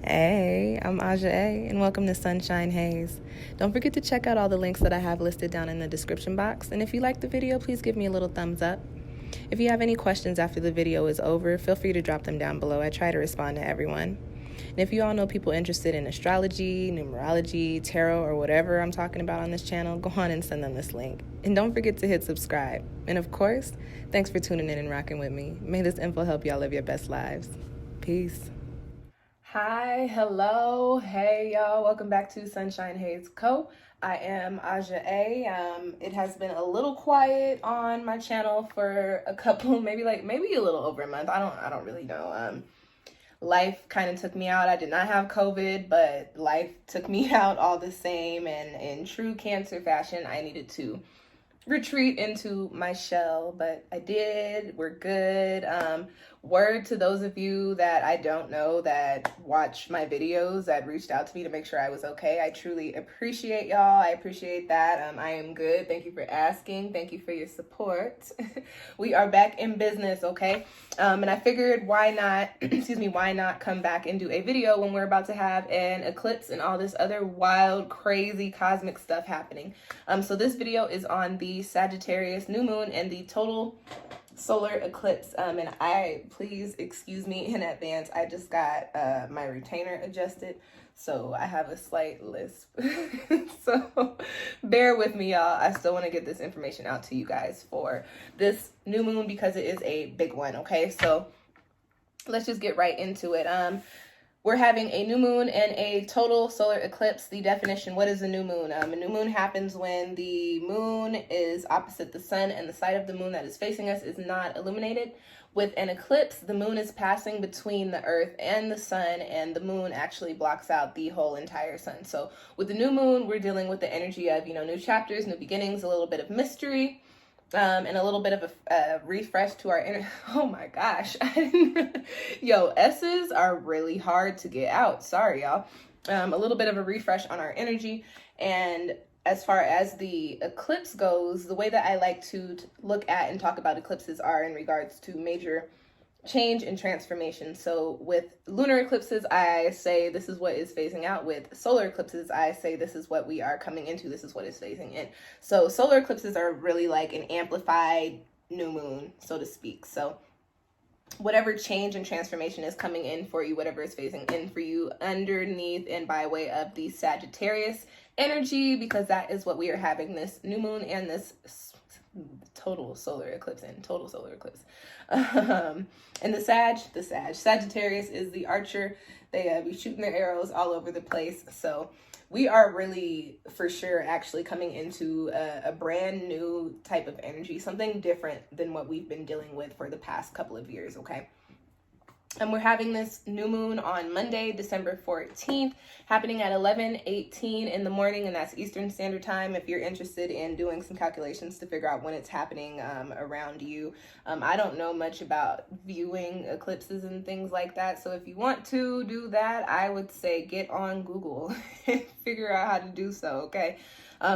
Hey, I'm Aja A, and welcome to Sunshine Haze. Don't forget to check out all the links that I have listed down in the description box, and if you like the video, please give me a little thumbs up. If you have any questions after the video is over, feel free to drop them down below. I try to respond to everyone. And if you all know people interested in astrology, numerology, tarot, or whatever I'm talking about on this channel, go on and send them this link. And don't forget to hit subscribe. And of course, thanks for tuning in and rocking with me. May this info help y'all live your best lives. Peace. Hi, hello, hey y'all, welcome back to SunshinehazeCo. I am Aja A. It has been a little quiet on my channel for a couple, maybe a little over a month. I don't really know. Life kind of took me out. I did not have COVID, but life took me out all the same. And in true Cancer fashion, I needed to retreat into my shell, but I did. We're good. Word to those of you that I don't know that watch my videos that reached out to me to make sure I was okay. I truly appreciate y'all. I appreciate that. I am good. Thank you for asking. Thank you for your support. We are back in business, okay? And I figured why not come back and do a video when we're about to have an eclipse and all this other wild, crazy cosmic stuff happening. So this video is on the Sagittarius new moon and the total solar eclipse. And please excuse me in advance. I just got my retainer adjusted, so I have a slight lisp. So bear with me, y'all. I still want to get this information out to you guys for this new moon because it is a big one, okay? So let's just get right into it. We're having a new moon and a total solar eclipse. The definition, what is a new moon? A new moon happens when the moon is opposite the sun and the side of the moon that is facing us is not illuminated. With an eclipse, the moon is passing between the earth and the sun, and the moon actually blocks out the whole entire sun. So with the new moon, we're dealing with the energy of, new chapters, new beginnings, a little bit of mystery. And a little bit of a refresh to our inner. Oh my gosh. Yo, S's are really hard to get out. Sorry, y'all. A little bit of a refresh on our energy. And as far as the eclipse goes, the way that I like to look at and talk about eclipses are in regards to major change and transformation. So with lunar eclipses, I say this is what is phasing out. With solar eclipses, I say this is what we are coming into. This is what is phasing in. So solar eclipses are really like an amplified new moon, so to speak. So whatever change and transformation is coming in for you, whatever is phasing in for you underneath and by way of the Sagittarius energy, because that is what we are having this new moon and this total solar eclipse. And the Sagittarius is the archer. They be shooting their arrows all over the place. So we are really, for sure, actually coming into a brand new type of energy, something different than what we've been dealing with for the past couple of years, okay? And we're having this new moon on Monday, December 14th, happening at 11:18 in the morning, and that's Eastern Standard Time if you're interested in doing some calculations to figure out when it's happening around you. I don't know much about viewing eclipses and things like that, so if you want to do that, I would say get on Google and figure out how to do so, okay?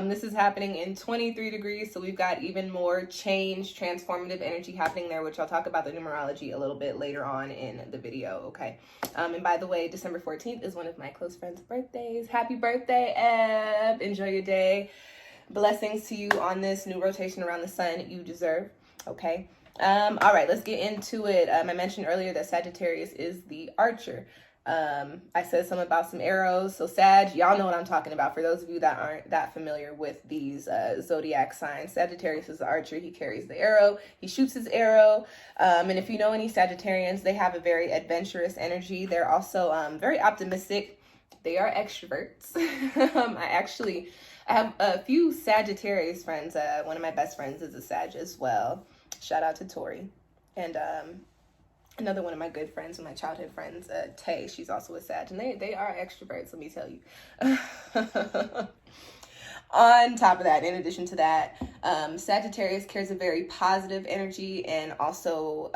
This is happening in 23 degrees, so we've got even more change, transformative energy happening there, which I'll talk about the numerology a little bit later on in the video, okay? And by the way, December 14th is one of my close friends' birthdays. Happy birthday, Eb! Enjoy your day. Blessings to you on this new rotation around the sun you deserve, okay? All right, let's get into it. I mentioned earlier that Sagittarius is the archer. I said something about some arrows. So Sag, y'all know what I'm talking about. For those of you that aren't that familiar with these zodiac signs, Sagittarius is the archer. He carries the arrow. He shoots his arrow. And if you know any Sagittarians, they have a very adventurous energy. They're also very optimistic. They are extroverts. I have a few Sagittarius friends. One of my best friends is a Sag as well. Shout out to Tori. And another one of my good friends, my childhood friends, Tay, she's also a Sag, and they are extroverts, let me tell you. On top of that, in addition to that, Sagittarius carries a very positive energy, and also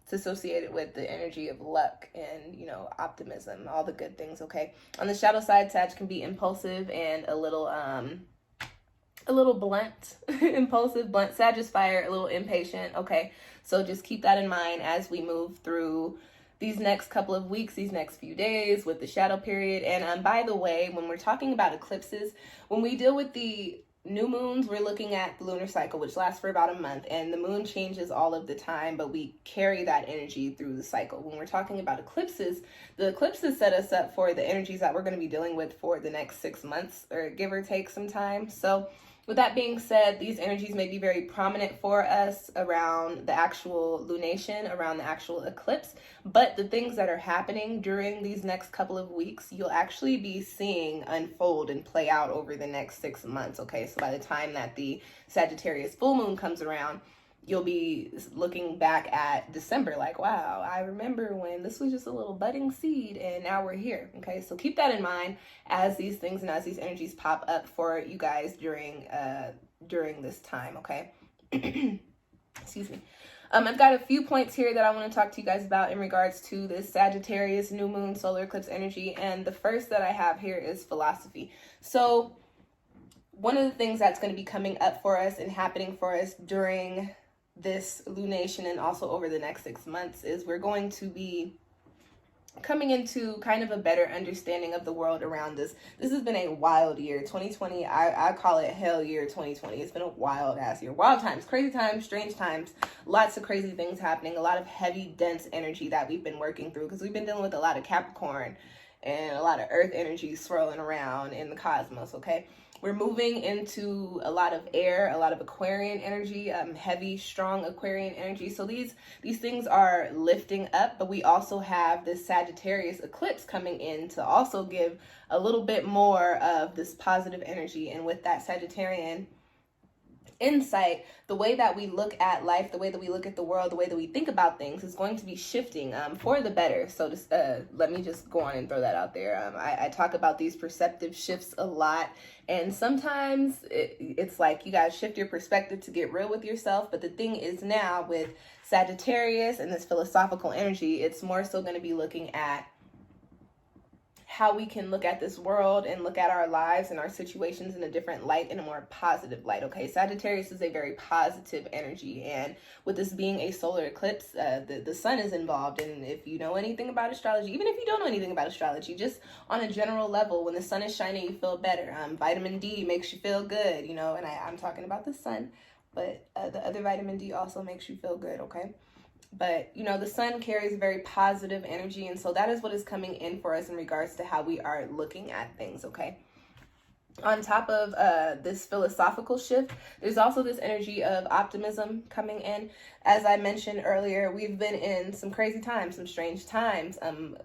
it's associated with the energy of luck and, optimism, all the good things, okay? On the shadow side, Sag can be impulsive and a little blunt, impulsive, blunt. Sag is fire, a little impatient, okay? So just keep that in mind as we move through these next couple of weeks, these next few days with the shadow period. And by the way, when we're talking about eclipses, when we deal with the new moons, we're looking at the lunar cycle, which lasts for about a month, and the moon changes all of the time, but we carry that energy through the cycle. When we're talking about eclipses, the eclipses set us up for the energies that we're going to be dealing with for the next 6 months, or give or take some time. So with that being said, these energies may be very prominent for us around the actual lunation, around the actual eclipse, but the things that are happening during these next couple of weeks, you'll actually be seeing unfold and play out over the next 6 months, okay? So by the time that the Sagittarius full moon comes around, you'll be looking back at December like, wow, I remember when this was just a little budding seed and now we're here, okay? So keep that in mind as these things and as these energies pop up for you guys during this time, okay? Excuse me. I've got a few points here that I want to talk to you guys about in regards to this Sagittarius new moon solar eclipse energy, and the first that I have here is philosophy. So one of the things that's going to be coming up for us and happening for us during this lunation and also over the next 6 months is we're going to be coming into kind of a better understanding of the world around us. This has been a wild year. 2020, I call it hell year 2020. It's been a wild ass year. Wild times, crazy times, strange times, lots of crazy things happening, a lot of heavy, dense energy that we've been working through because we've been dealing with a lot of Capricorn and a lot of earth energy swirling around in the cosmos, okay? We're moving into a lot of air, a lot of Aquarian energy, heavy, strong Aquarian energy. So these things are lifting up, but we also have this Sagittarius eclipse coming in to also give a little bit more of this positive energy. And with that Sagittarian insight, the way that we look at life, the way that we look at the world, the way that we think about things is going to be shifting for the better. So just let me just go on and throw that out there. I talk about these perceptive shifts a lot, and sometimes it's like you guys shift your perspective to get real with yourself. But the thing is now with Sagittarius and this philosophical energy, it's more so going to be looking at how we can look at this world and look at our lives and our situations in a different light, in a more positive light, okay? Sagittarius is a very positive energy, and with this being a solar eclipse, the sun is involved. And if you know anything about astrology, even if you don't know anything about astrology, just on a general level, when the sun is shining, you feel better. Vitamin D makes you feel good, you know, and I'm talking about the sun, but the other vitamin D also makes you feel good, okay? But, you know, the sun carries very positive energy, and so that is what is coming in for us in regards to how we are looking at things, okay? On top of this philosophical shift, there's also this energy of optimism coming in. As I mentioned earlier, we've been in some crazy times, some strange times.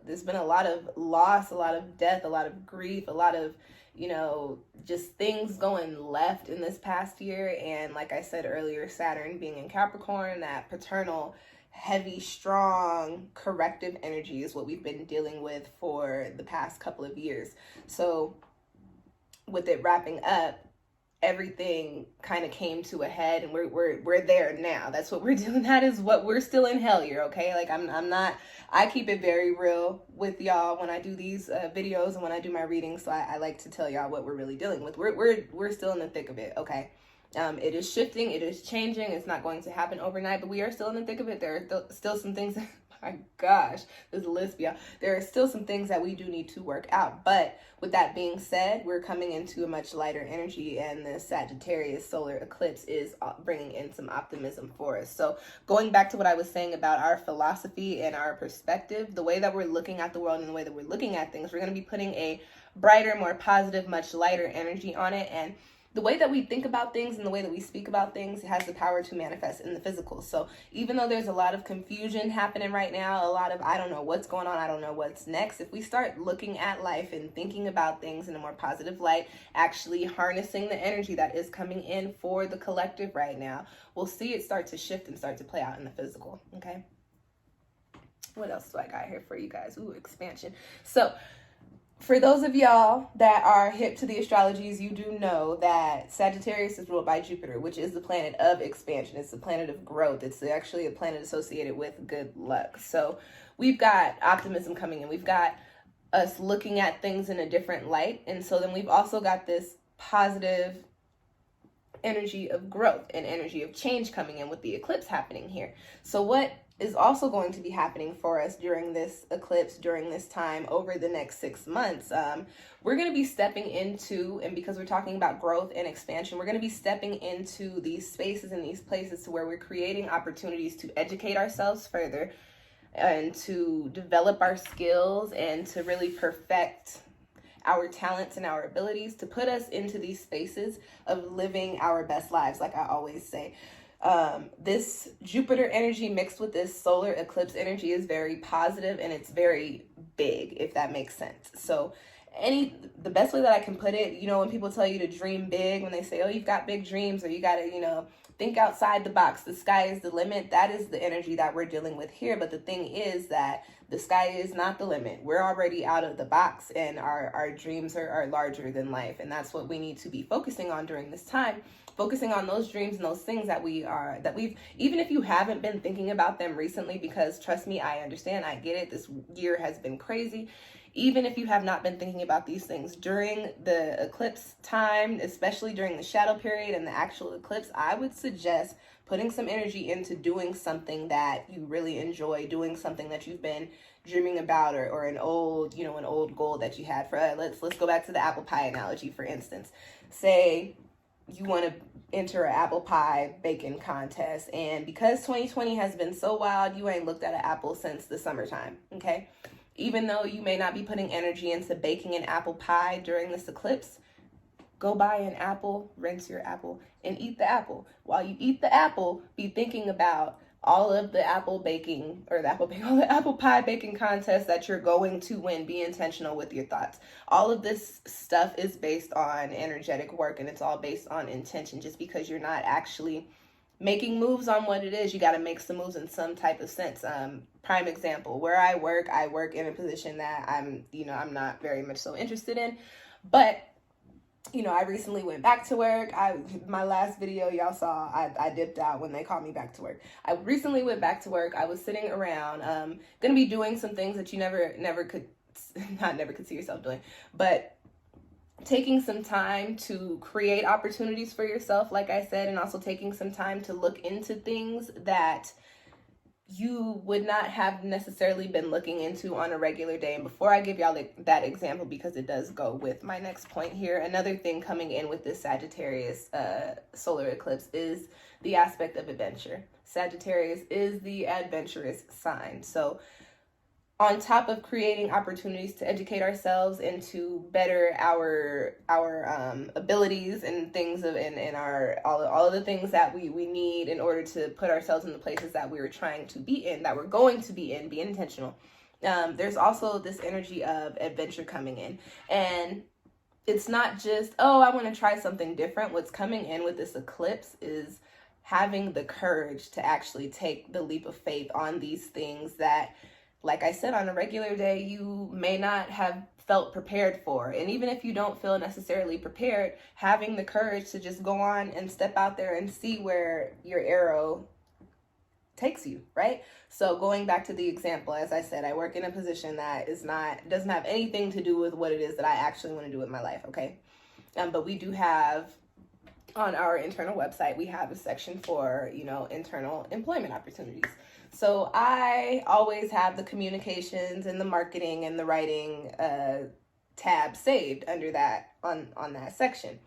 There's been a lot of loss, a lot of death, a lot of grief, a lot of, you know, just things going left in this past year. And like I said earlier, Saturn being in Capricorn, that paternal, heavy, strong, corrective energy is what we've been dealing with for the past couple of years. So with it wrapping up, everything kind of came to a head, and we're there now. That's what we're doing. That is what we're still in hell here, okay? Like I'm not, I keep it very real with y'all when I do these videos and when I do my readings. So I like to tell y'all what we're really dealing with. We're still in the thick of it, okay? It is shifting, it is changing, it's not going to happen overnight, but we are still in the thick of it. There are still some things, my gosh, there's a list, y'all. There are still some things that we do need to work out. But with that being said, we're coming into a much lighter energy, and the Sagittarius solar eclipse is bringing in some optimism for us. So going back to what I was saying about our philosophy and our perspective, the way that we're looking at the world and the way that we're looking at things, we're going to be putting a brighter, more positive, much lighter energy on it. And the way that we think about things and the way that we speak about things has the power to manifest in the physical. So even though there's a lot of confusion happening right now, a lot of I don't know what's going on, I don't know what's next, if we start looking at life and thinking about things in a more positive light, actually harnessing the energy that is coming in for the collective right now, we'll see it start to shift and start to play out in the physical, okay? What else do I got here for you guys? Ooh, expansion. So for those of y'all that are hip to the astrologies, you do know that Sagittarius is ruled by Jupiter, which is the planet of expansion. It's the planet of growth. It's actually a planet associated with good luck. So we've got optimism coming in. We've got us looking at things in a different light. And so then we've also got this positive energy of growth and energy of change coming in with the eclipse happening here. So what is also going to be happening for us during this eclipse, during this time over the next 6 months. We're going to be stepping into, and because we're talking about growth and expansion, we're going to be stepping into these spaces and these places to where we're creating opportunities to educate ourselves further and to develop our skills and to really perfect our talents and our abilities to put us into these spaces of living our best lives, like I always say. This Jupiter energy mixed with this solar eclipse energy is very positive and it's very big, if that makes sense. So the best way that I can put it, you know, when people tell you to dream big, when they say, oh, you've got big dreams, or you got to, you know, think outside the box, the sky is the limit. That is the energy that we're dealing with here. But the thing is that the sky is not the limit. We're already out of the box, and our dreams are larger than life. And that's what we need to be focusing on during this time. Focusing on those dreams and those things that we've, even if you haven't been thinking about them recently, because trust me, I understand, I get it. This year has been crazy. Even if you have not been thinking about these things during the eclipse time, especially during the shadow period and the actual eclipse, I would suggest putting some energy into doing something that you really enjoy, doing something that you've been dreaming about, or an old goal that you had. For let's go back to the apple pie analogy, for instance. Say you want to enter an apple pie baking contest, and because 2020 has been so wild, you ain't looked at an apple since the summertime, okay? Even though you may not be putting energy into baking an apple pie during this eclipse, go buy an apple, rinse your apple, and eat the apple. While you eat the apple, be thinking about all of the apple baking, or all the apple pie baking contests that you're going to win. Be intentional with your thoughts. All of this stuff is based on energetic work, and it's all based on intention. Just because you're not actually making moves on what it is, you got to make some moves in some type of sense. Prime example, where I work in a position that I'm not very much so interested in, but I recently went back to work. My last video y'all saw, I dipped out when they called me back to work. I recently went back to work. I was sitting around, gonna be doing some things that you never could see yourself doing, but taking some time to create opportunities for yourself, like I said, and also taking some time to look into things that you would not have necessarily been looking into on a regular day. And before I give y'all that example, because it does go with my next point here, another thing coming in with this Sagittarius solar eclipse is the aspect of adventure. Sagittarius is the adventurous sign. So on top of creating opportunities to educate ourselves and to better our abilities and things and our all of the things that we need in order to put ourselves in the places that we were trying to be in, that we're going to be in, be intentional. There's also this energy of adventure coming in, and it's not just, oh, I want to try something different. What's coming in with this eclipse is having the courage to actually take the leap of faith on these things that, like I said, on a regular day, you may not have felt prepared for. And even if you don't feel necessarily prepared, having the courage to just go on and step out there and see where your arrow takes you, right? So going back to the example, as I said, I work in a position that doesn't have anything to do with what it is that I actually want to do with my life, okay? But we do have, on our internal website, we have a section for, internal employment opportunities. So I always have the communications and the marketing and the writing tab saved under that, on that section.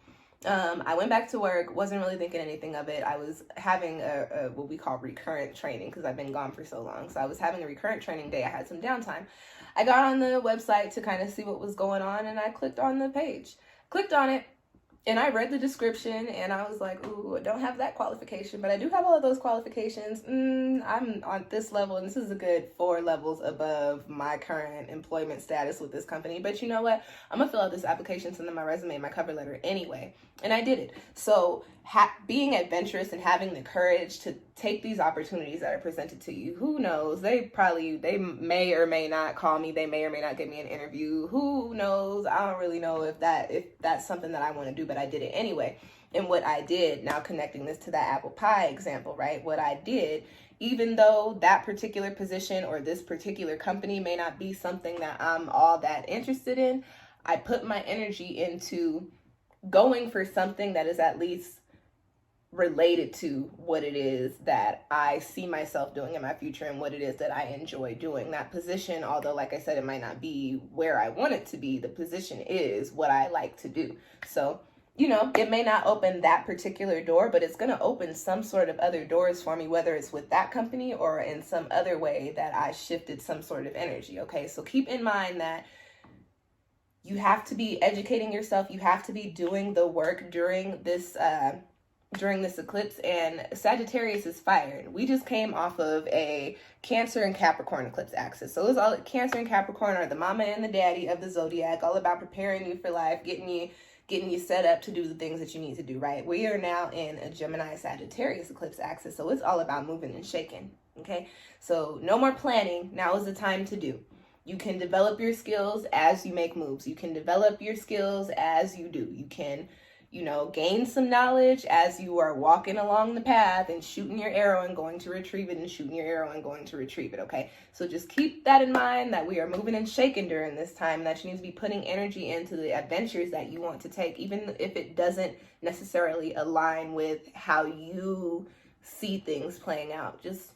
I went back to work, wasn't really thinking anything of it. I was having a what we call recurrent training, because I've been gone for so long. So I was having a recurrent training day. I had some downtime. I got on the website to kind of see what was going on, and I clicked on the page. Clicked on it, and I read the description, and I was like, ooh, I don't have that qualification, but I do have all of those qualifications. I'm on this level, and this is a good 4 levels above my current employment status with this company. But you know what? I'm going to fill out this application, send them my resume and my cover letter anyway. And I did it. So being adventurous and having the courage to take these opportunities that are presented to you, who knows? They may or may not call me. They may or may not give me an interview. Who knows? I don't really know if that's something that I want to do, but I did it anyway. And what I did, now connecting this to that apple pie example, right? What I did, even though that particular position or this particular company may not be something that I'm all that interested in, I put my energy into going for something that is at least related to what it is that I see myself doing in my future and what it is that I enjoy doing. That position, although like I said, it might not be where I want it to be, the position is what I like to do. So, you know, it may not open that particular door, but it's going to open some sort of other doors for me, whether it's with that company or in some other way that I shifted some sort of energy. Okay, so keep in mind that you have to be educating yourself. You have to be doing the work during this eclipse, and Sagittarius is fire. We just came off of a Cancer and Capricorn eclipse axis. So it's all Cancer and Capricorn are the mama and the daddy of the zodiac, all about preparing you for life, getting you set up to do the things that you need to do, right? We are now in a Gemini Sagittarius eclipse axis, so it's all about moving and shaking, okay? So no more planning. Now is the time to do. You can develop your skills as you make moves. You can develop your skills as you do. You can, you know, gain some knowledge as you are walking along the path and shooting your arrow and going to retrieve it and shooting your arrow and going to retrieve it, okay? So just keep that in mind, that we are moving and shaking during this time, that you need to be putting energy into the adventures that you want to take, even if it doesn't necessarily align with how you see things playing out. Just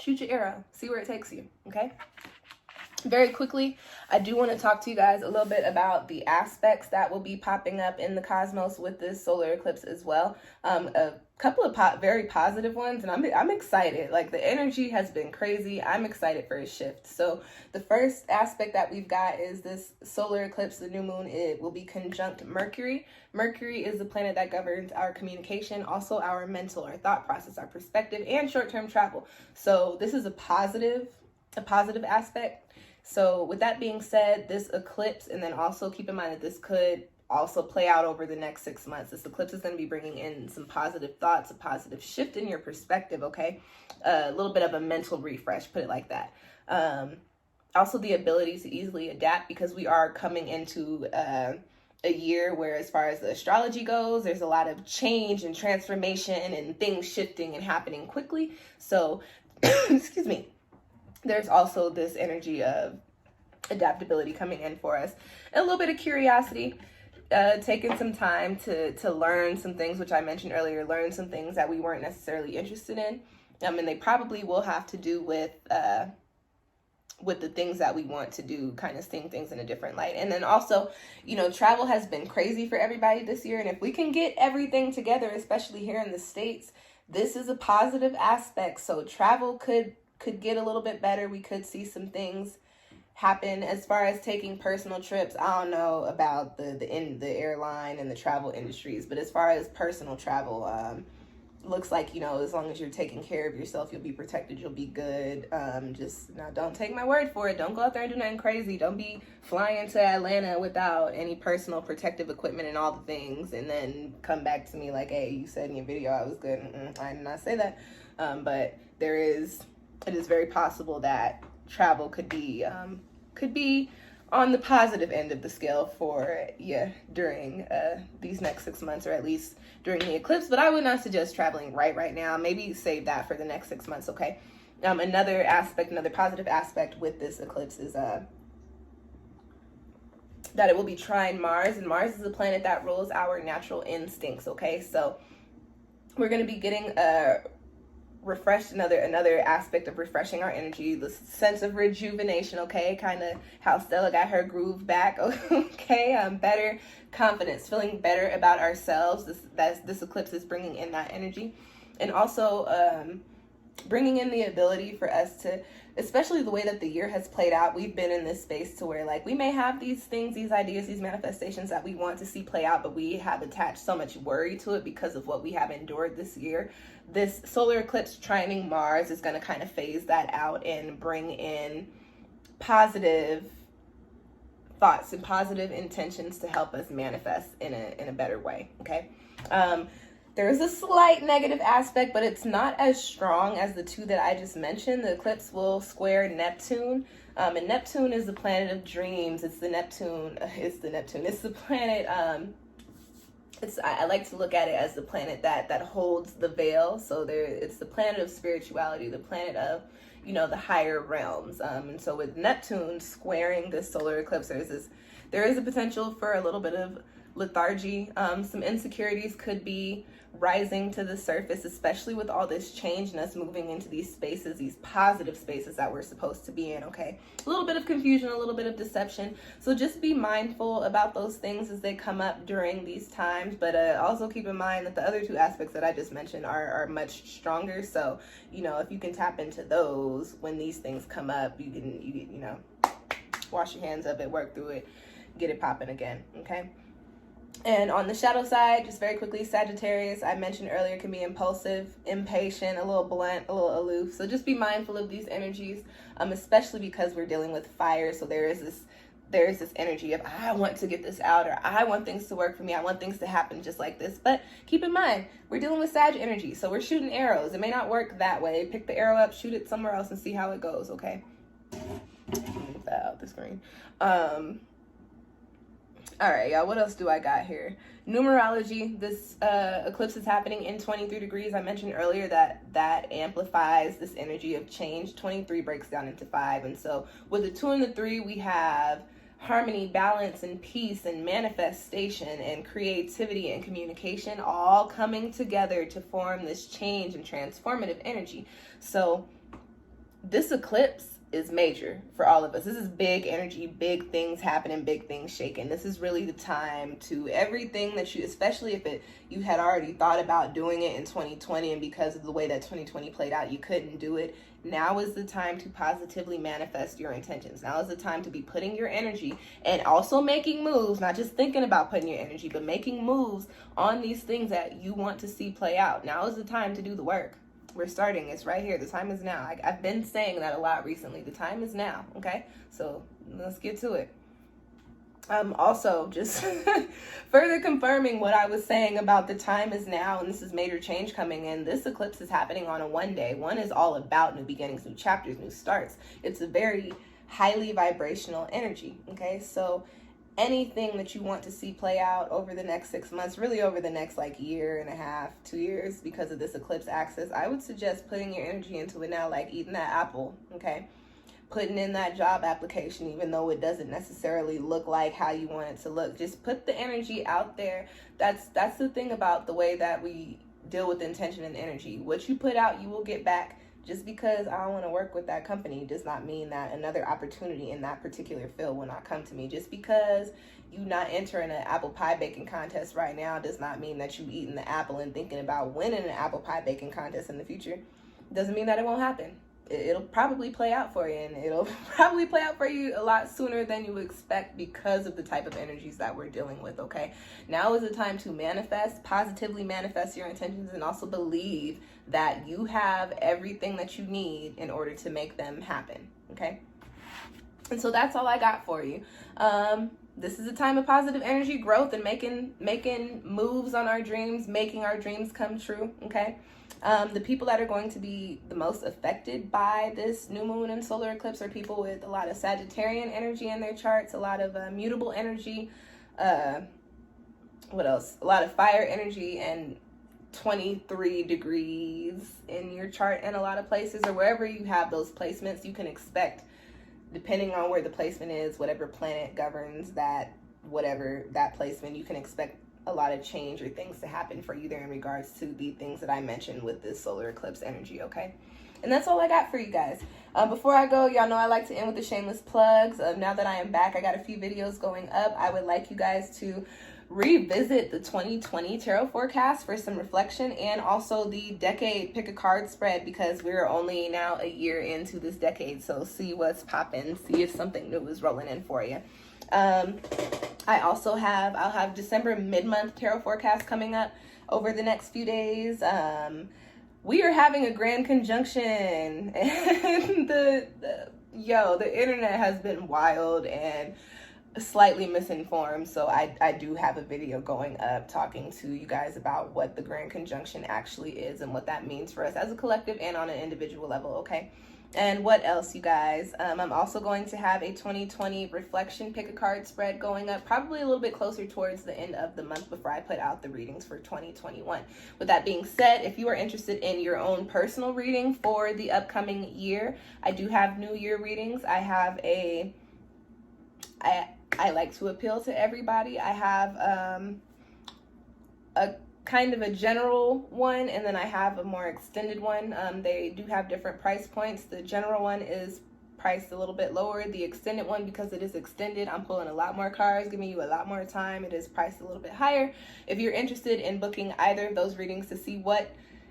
shoot your arrow, see where it takes you, okay? Very quickly, I do want to talk to you guys a little bit about the aspects that will be popping up in the cosmos with this solar eclipse as well. A couple of very positive ones, and I'm excited. Like, the energy has been crazy. I'm excited for a shift. So the first aspect that we've got is this solar eclipse, the new moon. It will be conjunct Mercury. Mercury is the planet that governs our communication, also our mental, our thought process, our perspective, and short-term travel. So this is a positive aspect. So with that being said, this eclipse, and then also keep in mind that this could also play out over the next 6 months. This eclipse is going to be bringing in some positive thoughts, a positive shift in your perspective, okay? A little bit of a mental refresh, put it like that. Also the ability to easily adapt, because we are coming into a year where, as far as the astrology goes, there's a lot of change and transformation and things shifting and happening quickly. So, excuse me. There's also this energy of adaptability coming in for us. And a little bit of curiosity, taking some time to learn some things, which I mentioned earlier, learn some things that we weren't necessarily interested in. And they probably will have to do with the things that we want to do, kind of seeing things in a different light. And then also, you know, travel has been crazy for everybody this year. And if we can get everything together, especially here in the States, this is a positive aspect. So travel could get a little bit better. We could see some things happen as far as taking personal trips. I don't know about the airline and the travel industries, but as far as personal travel, looks like, you know, as long as you're taking care of yourself, you'll be protected, you'll be good. Just now, don't take my word for it. Don't go out there and do nothing crazy. Don't be flying to Atlanta without any personal protective equipment and all the things, and then come back to me like, hey, you said in your video I was good. I did not say that. But it is very possible that travel could be on the positive end of the scale for you during these next 6 months, or at least during the eclipse. But I would not suggest traveling right now. Maybe save that for the next 6 months, okay? Another positive aspect with this eclipse is that it will be trine Mars, and Mars is a planet that rules our natural instincts, okay? So we're going to be getting refreshed, another aspect of refreshing our energy, the sense of rejuvenation, okay? Kind of how Stella got her groove back, okay? Better confidence, feeling better about ourselves. This eclipse is bringing in that energy. And also bringing in the ability for us to, especially the way that the year has played out, we've been in this space to where, like, we may have these things, these ideas, these manifestations that we want to see play out, but we have attached so much worry to it because of what we have endured this year. This solar eclipse trining Mars is going to kind of phase that out and bring in positive thoughts and positive intentions to help us manifest in a better way, okay? There is a slight negative aspect, but it's not as strong as the two that I just mentioned. The eclipse will square Neptune, and Neptune is the planet of dreams. It's the planet, I like to look at it as the planet that holds the veil. So it's the planet of spirituality, the planet of, you know, the higher realms. And so with Neptune squaring this solar eclipse, there is a potential for a little bit of lethargy. Some insecurities could be rising to the surface, especially with all this change and us moving into these spaces, these positive spaces that we're supposed to be in, okay? A little bit of confusion, a little bit of deception. So just be mindful about those things as they come up during these times, but also keep in mind that the other two aspects that I just mentioned are much stronger. So, you know, if you can tap into those when these things come up, you know, wash your hands of it, work through it, get it popping again, okay? And on the shadow side, just very quickly, Sagittarius, I mentioned earlier, can be impulsive, impatient, a little blunt, a little aloof. So just be mindful of these energies, especially because we're dealing with fire. So there is this energy of, I want to get this out, or I want things to work for me. I want things to happen just like this. But keep in mind, we're dealing with Sag energy. So we're shooting arrows. It may not work that way. Pick the arrow up, shoot it somewhere else, and see how it goes, okay? Move that out the screen. All right, y'all, what else do I got here? Numerology, this eclipse is happening in 23 degrees. I mentioned earlier that amplifies this energy of change. 23 breaks down into 5. And so with the 2 and the 3, we have harmony, balance, and peace, and manifestation, and creativity, and communication all coming together to form this change and transformative energy. So this eclipse is major for all of us. This is big energy, big things happening, big things shaking. This is really the time to everything that you, especially if you had already thought about doing it in 2020, and because of the way that 2020 played out, you couldn't do it. Now is the time to positively manifest your intentions. Now is the time to be putting your energy and also making moves, not just thinking about putting your energy, but making moves on these things that you want to see play out. Now is the time to do the work. We're starting. It's right here. The time is now. I've been saying that a lot recently. The time is now. Okay, so let's get to it. Also, just further confirming what I was saying about the time is now, and this is major change coming in. This eclipse is happening on a 1 day. 1 is all about new beginnings, new chapters, new starts. It's a very highly vibrational energy. Okay, so anything that you want to see play out over the next 6 months, really over the next like year and a half, 2 years, because of this eclipse axis, I would suggest putting your energy into it now, like eating that apple, okay? Putting in that job application, even though it doesn't necessarily look like how you want it to look. Just put the energy out there. That's the thing about the way that we deal with intention and energy. What you put out, you will get back. Just because I don't want to work with that company does not mean that another opportunity in that particular field will not come to me. Just because you not entering an apple pie baking contest right now does not mean that you eating the apple and thinking about winning an apple pie baking contest in the future. Doesn't mean that it won't happen. It'll probably play out for you, and it'll probably play out for you a lot sooner than you expect because of the type of energies that we're dealing with, okay? Now is the time to manifest, positively manifest your intentions, and also believe that you have everything that you need in order to make them happen, okay? And so that's all I got for you. This is a time of positive energy, growth, and making moves on our dreams, making our dreams come true, okay? The people that are going to be the most affected by this new moon and solar eclipse are people with a lot of Sagittarian energy in their charts, a lot of mutable energy, what else? A lot of fire energy, and 23 degrees in your chart in a lot of places, or wherever you have those placements. You can expect, depending on where the placement is, whatever planet governs that, whatever that placement, you can expect a lot of change or things to happen for you there in regards to the things that I mentioned with this solar eclipse energy, okay? And that's all I got for you guys. Before I go, y'all know I like to end with the shameless plugs. Now that I am back, I got a few videos going up. I would like you guys to revisit the 2020 tarot forecast for some reflection, and also the decade pick a card spread, because we're only now a year into this decade. So see what's popping, see if something new is rolling in for you. I'll have December mid-month tarot forecast coming up over the next few days. We are having a grand conjunction, and the internet has been wild and slightly misinformed. So I do have a video going up talking to you guys about what the grand conjunction actually is and what that means for us as a collective and on an individual level, okay? And what else, you guys? I'm also going to have a 2020 reflection pick a card spread going up, probably a little bit closer towards the end of the month before I put out the readings for 2021. With that being said, if you are interested in your own personal reading for the upcoming year, I do have New Year readings. I I like to appeal to everybody. I have a kind of a general one, and then I have a more extended one. They do have different price points. The general one is priced a little bit lower. The extended one, because it is extended, I'm pulling a lot more cards, giving you a lot more time. It is priced a little bit higher. If you're interested in booking either of those readings to see what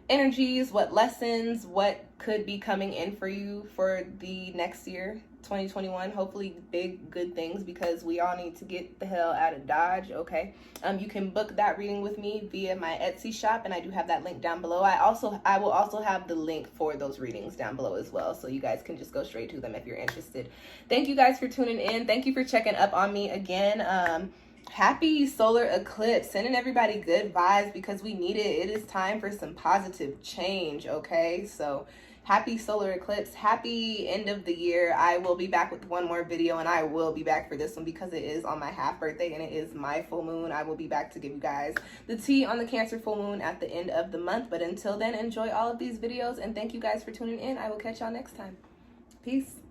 energies, what lessons, what could be coming in for you for the next year, 2021, hopefully big good things, because we all need to get the hell out of Dodge. Okay, you can book that reading with me via my Etsy shop, and I do have that link down below. I will also have the link for those readings down below as well, so you guys can just go straight to them if you're interested. Thank you guys for tuning in. Thank you for checking up on me again. Happy solar eclipse, sending everybody good vibes because we need it. It is time for some positive change. Okay, so happy solar eclipse, happy end of the year. I will be back with one more video, and I will be back for this one because it is on my half birthday and it is my full moon. I will be back to give you guys the tea on the Cancer full moon at the end of the month. But until then, enjoy all of these videos, and thank you guys for tuning in. I will catch y'all next time. Peace.